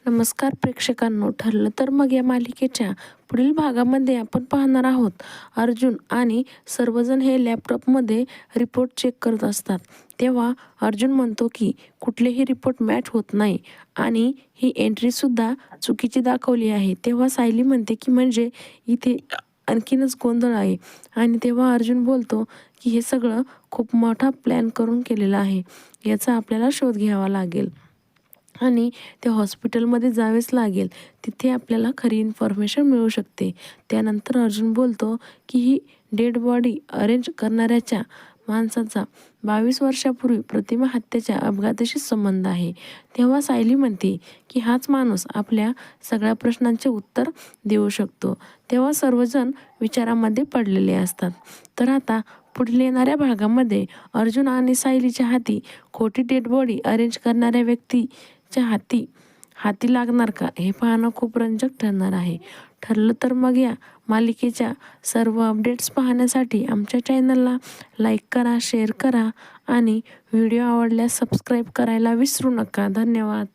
नमस्कार प्रेक्षकांनो, ठरलं तर मग या मालिकेच्या पुढील भागामध्ये आपण पाहणार आहोत. अर्जुन आणि सर्वजण हे लॅपटॉपमध्ये रिपोर्ट चेक करत असतात. तेव्हा अर्जुन म्हणतो की कुठलेही रिपोर्ट मॅच होत नाही आणि ही एंट्रीसुद्धा चुकीची दाखवली आहे. तेव्हा सायली म्हणते की म्हणजे इथे आणखीनच गोंधळ आहे. आणि तेव्हा अर्जुन बोलतो की हे सगळं खूप मोठा प्लॅन करून केलेलं आहे. याचा आपल्याला शोध घ्यावा लागेल आणि त्या हॉस्पिटलमध्ये जावेच लागेल. तिथे आपल्याला खरी इन्फॉर्मेशन मिळू शकते. त्यानंतर अर्जुन बोलतो की ही डेड बॉडी अरेंज करणाऱ्याच्या माणसाचा 22 वर्षापूर्वी प्रतिमा हत्येच्या अपघाताशी संबंध आहे. तेव्हा सायली म्हणते की हाच माणूस आपल्या सगळ्या प्रश्नांचे उत्तर देऊ शकतो. तेव्हा सर्वजण विचारामध्ये पडलेले असतात. तर आता पुढील येणाऱ्या भागामध्ये अर्जुन आणि सायलीच्या हाती खोटी डेड बॉडी अरेंज करणाऱ्या व्यक्तीच्या हाती लागणार का, हे पाहणं खूप रंजक ठरणार आहे. ठरलं तर मग या मालिकेच्या सर्व अपडेट्स पाहण्यासाठी आमच्या चॅनलला लाईक करा, शेअर करा आणि व्हिडिओ आवडल्यास सबस्क्राईब करायला विसरू नका. धन्यवाद.